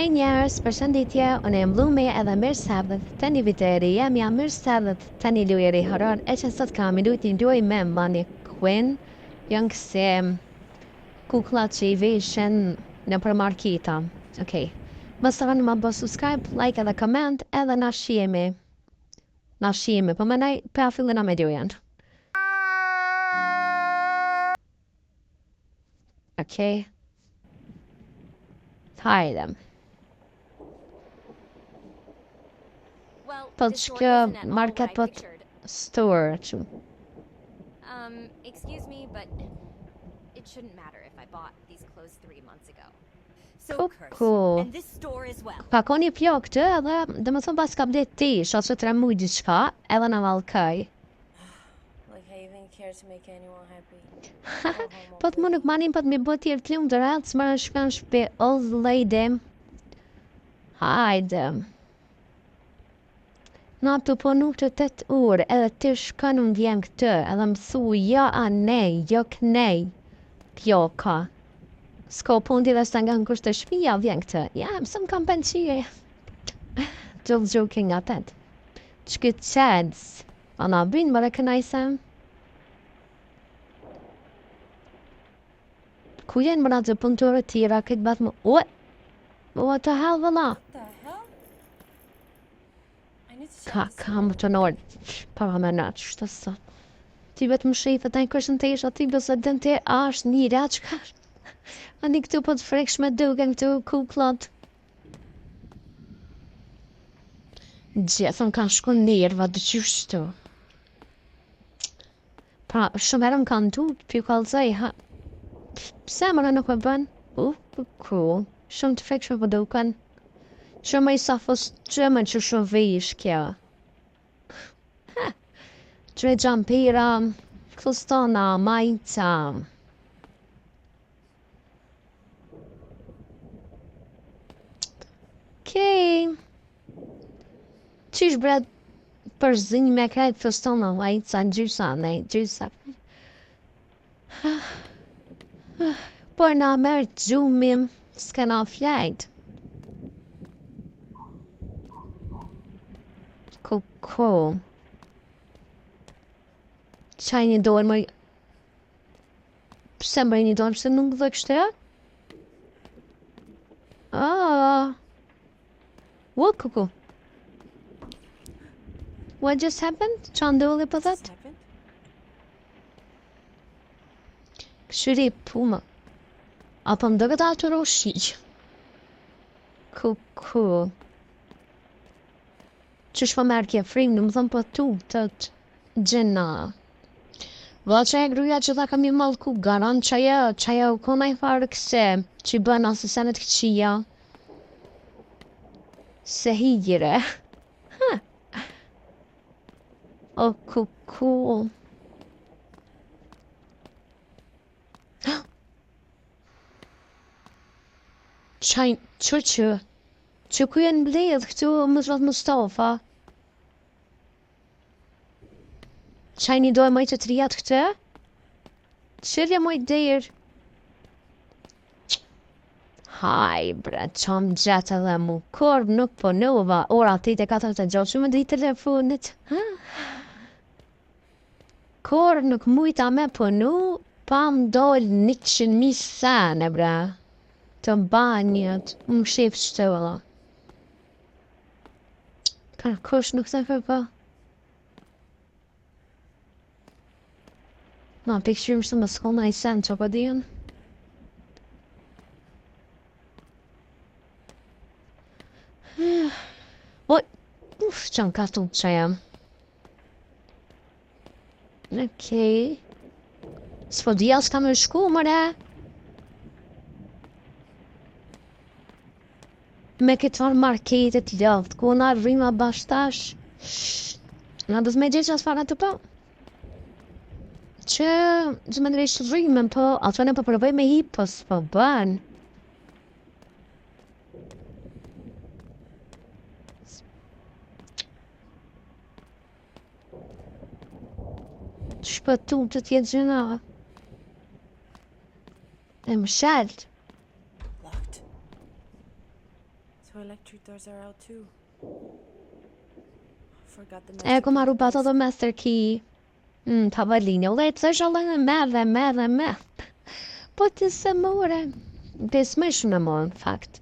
Hej njerës, përshëndetje, unë jam Lume edhe mirë sabët të një viteri, jam mirë sabët të një lujeri horor, e që sot kam i lujt një luj me mbani Quinn, janë këse kukla që i vishen në për markita. Okej, më së rënë më bë subscribe, like edhe comment edhe na shihemi, po më nej për a fillin a me lujen. Okej, hajde. Po që market po store që. Excuse me, but it shouldn't matter if I bought these clothes 3 months ago. Cool. And this store as well. Pa koni pjo këtë edhe dhe më thonë pas ka blet ti, shoqë të remuj diçka edhe në valkaj. Like I even care to make anyone happy. Po të më nuk manin po të mi bët tjerë të lumë të ratë, së mërë shkan shpe, old lady. Hajde. Na të ponu të 8 orë, edhe të shkën unë vjen këtë, edhe më thu, ja a nej, jo kënej, pjoka. S'ko pun t'i dhe s'ta nga në kusht të shpia vjen këtë, ja, mësëm kam pënqie. Just joking atet. Që këtë qedës, a na bëjnë mërë kënajse? Ku jenë mëra të punëtore tira, këtë batë më, what the hell vëlla? What the hell? I need to Ka më të nërë, para me në që shtë sot. Ti vetë më shifë të tajnë kërshën të isha, ti bësë dënë të ashtë një reqë ka. A një këtu po të frekshme duken këtu kuklot. Gjithën kanë shku njerëva dë qyshtu. Pra, shumë herëm kanë tu, pju kalëzaj, pse mëra nuk me bën? Cool. Shumë të frekshme po duken. Shumë i safos gjëmë që shumë vish kjo. Tre gjampira, klustona, majta. Okej. Qish bret për zinj me krejt klustona, majta, në gjysa. Por na merë gjumim, s'kena flajt. Cool. Qaj një dojnë më... Pse më një dojnë, pse nuk dhe kështë e? What, kuku? What just happened? Qa ndolli për What that? happened? Këshyri puma. Apo më dëgët atë roshi. Cool. Qysh po merë kje frim, në më thëmë po tu të gjena. Vë që e gruja që ta kam i malku, garan që ajo u kona i farë këse, që i bën asë senet këqia. Se hijire. Oh, cool. Qaj, që ku jenë bledh këtu më zhvat Mustafa? Qaj një dojë maj të trijat këtë? Qërja moj dirë? Haj bre, qam gjatë edhe mu korb nuk po nova, ora 34 të gjotë shumë dhe i telefonit. Korb nuk mujta me punu, pa më dollë 100.000 sene bre. Të banjët, më shifë qëtë vëlla. Ka kush nuk të kërpa? Na, pikëshyrim shtë më s'kona i sen që po dijen. Oj, që më ka të që jam. Okej. S'po dhja s'ka më shku, mëre. Me këtë farë marketet lëvët, ku na rrima bashtash. Na do të me gjithë që asë fara të po. Që më nërishtë rrimen po, ato në po përvoj me hip, po s'po bën. Shpëtu të tjetë gjëna. E më shaltë. Locked. So electric doors are out too. Forgot the E ku marru bata dhe master key. Tavolini. U lejtë se shalën me. Po të se more. Të smësh me more, në fakt.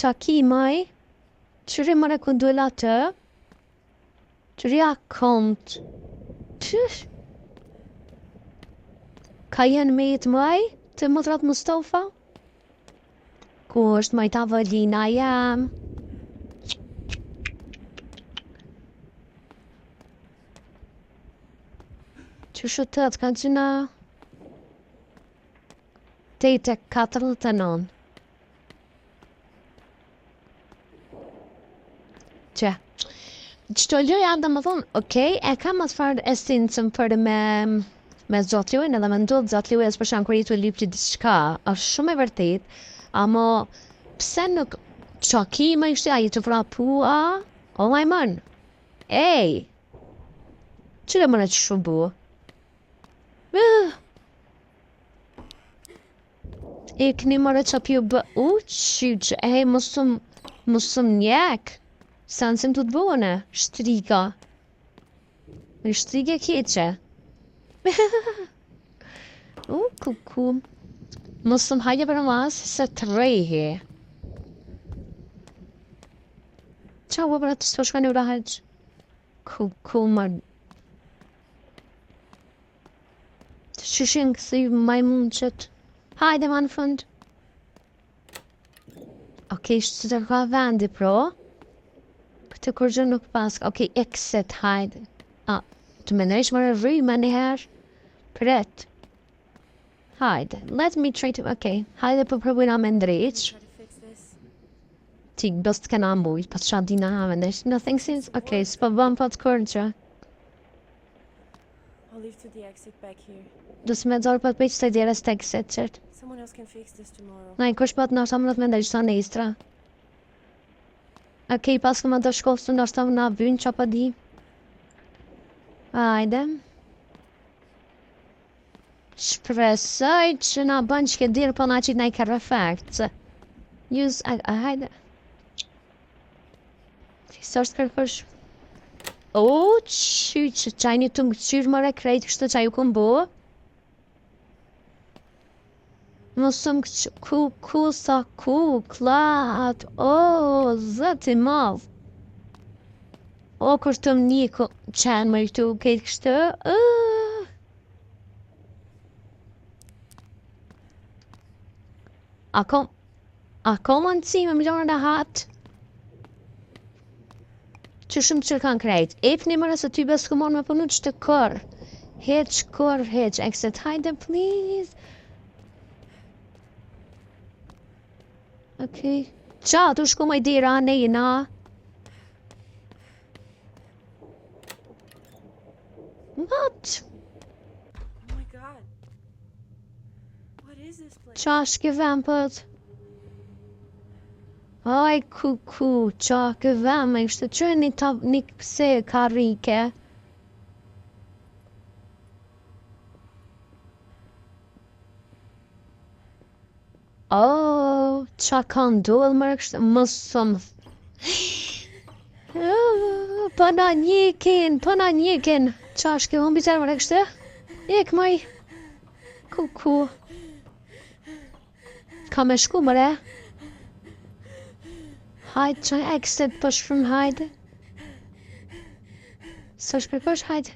Qa ki maj? Qëri mëre këndulla të? Qëri a kont? Qësh? Ka jenë me jetë maj? Të mëtrat Mustafa? Ku është maj tavolina jam? Qështu të të kanë qëna? Tejte 49. Që? Qëto ljoja dhe më thonë, okej, e kam atë farë esincëm për me zotljuin edhe me ndodhë zotljuin për shanë kërë i të lypë që diçka, është shumë e vërtet, amo pse nuk qaki me ishte a i të vrapua, o lajmën, ej, qëre mëre që shubu? E këni mëre që pju bë, qyqë, ej, musëm njek, sansim të të bëne, shtriga. Shtriga keqe. Ku. Musëm hajde për mas se të rejhe. Qa u për të shka një urahaj? Ku mar... Të shishin kësi majmun qëtë. Hajde ma në fund. Okej, shtë të ka vendi pro. Të kërgjën nuk pas. Okej, exit, hajde. Të me nërësh më rëvry më njëherë. Pret. Hajde. Let me try to... Okej, hajde për përbujna me ndreq. Ti bëst të kena mbujt, pas qa dina haven. There's nothing since... Okej, s'pa bëm pa të kërgjë. I'll leave to the exit back here. Dus me dorë pa të bëjtë të djeres të exit, qërt. Someone else can fix this tomorrow. Nej, kush pa të nështë amënët me ndreq të nestra. Okej, pas këma do shkollë së nështë amë na vynë që pa di. Ajde. Shpresoj që na bën që ke dirë po na qitë na i kërë efekt. Use, hajde. Ti së është kërëfësh. O, që qaj një të më qyrë më rekrejt kështë që ju këmë bo. Mësëm ku sa ku, klat, o, zëti madh. O, kur të më një qenë më këtu, kejtë kështë, Ako më në cimë, më lorën e hatë. Që shumë që kanë krejt. Ep një mërë se ty besë këmonë me punu që të kërë. Heq, exit, hajde, please. Okej. Qa, tu shku më i dira, ne i na. What? Oh my god. What is this place? Qa shke vempët? Aj, ku, qa ke vempë, ishte që një këse karike. Oh, qa ka ndodhë mërë kështë, mësëm. Pëna njekin, qa shke unë bizarë mërë kështë? Ik maj, ku. Ka me shku mërë? Hajde, qa exit për shumë, hajde. Së shkërkosh, hajde.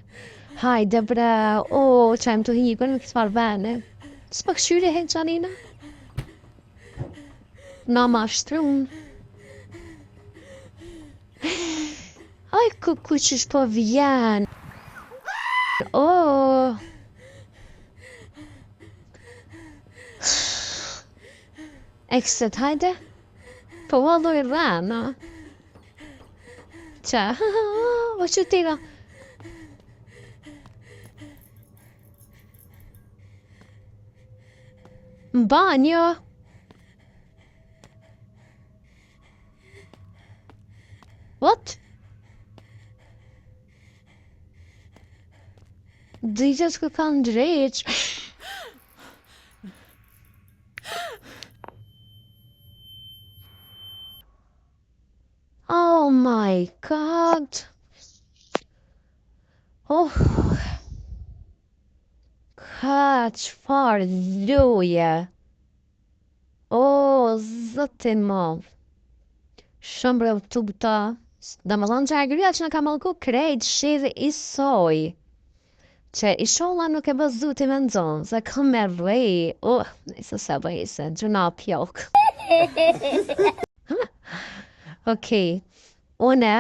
Hajde, bre, qa em të hikën, më kësë marrë vene. Së për këshyri hejtë Janina? Na ma shtrun. Aj, ku qësh po vjen. Exit, hajde. Po vallo i rana. Qa, o që tira. Banjo. What? Dëgjoj që kanë drejt. Oh my god. Oh. Ka çfarë luje. Oh, zëtin madh. Shumë breu tuta. Dhe më thonë që e gryja që në ka malku krejt shiri i soj. Që i sholla nuk e bëzuti me ndonë, se ka me rrej. Nëse se bëjse, gjuna pjok. Okej, une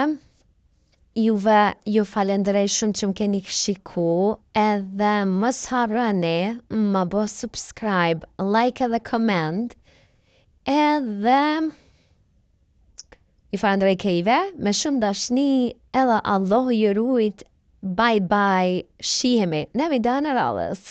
ju falenderoj shumë që më keni shiku, edhe mos harroni më bë subscribe, like edhe comment, edhe ju falenderoj kejve, me shumë dashni, edhe Allahu ju rujt, bye bye, shihemi, në videon e radhës.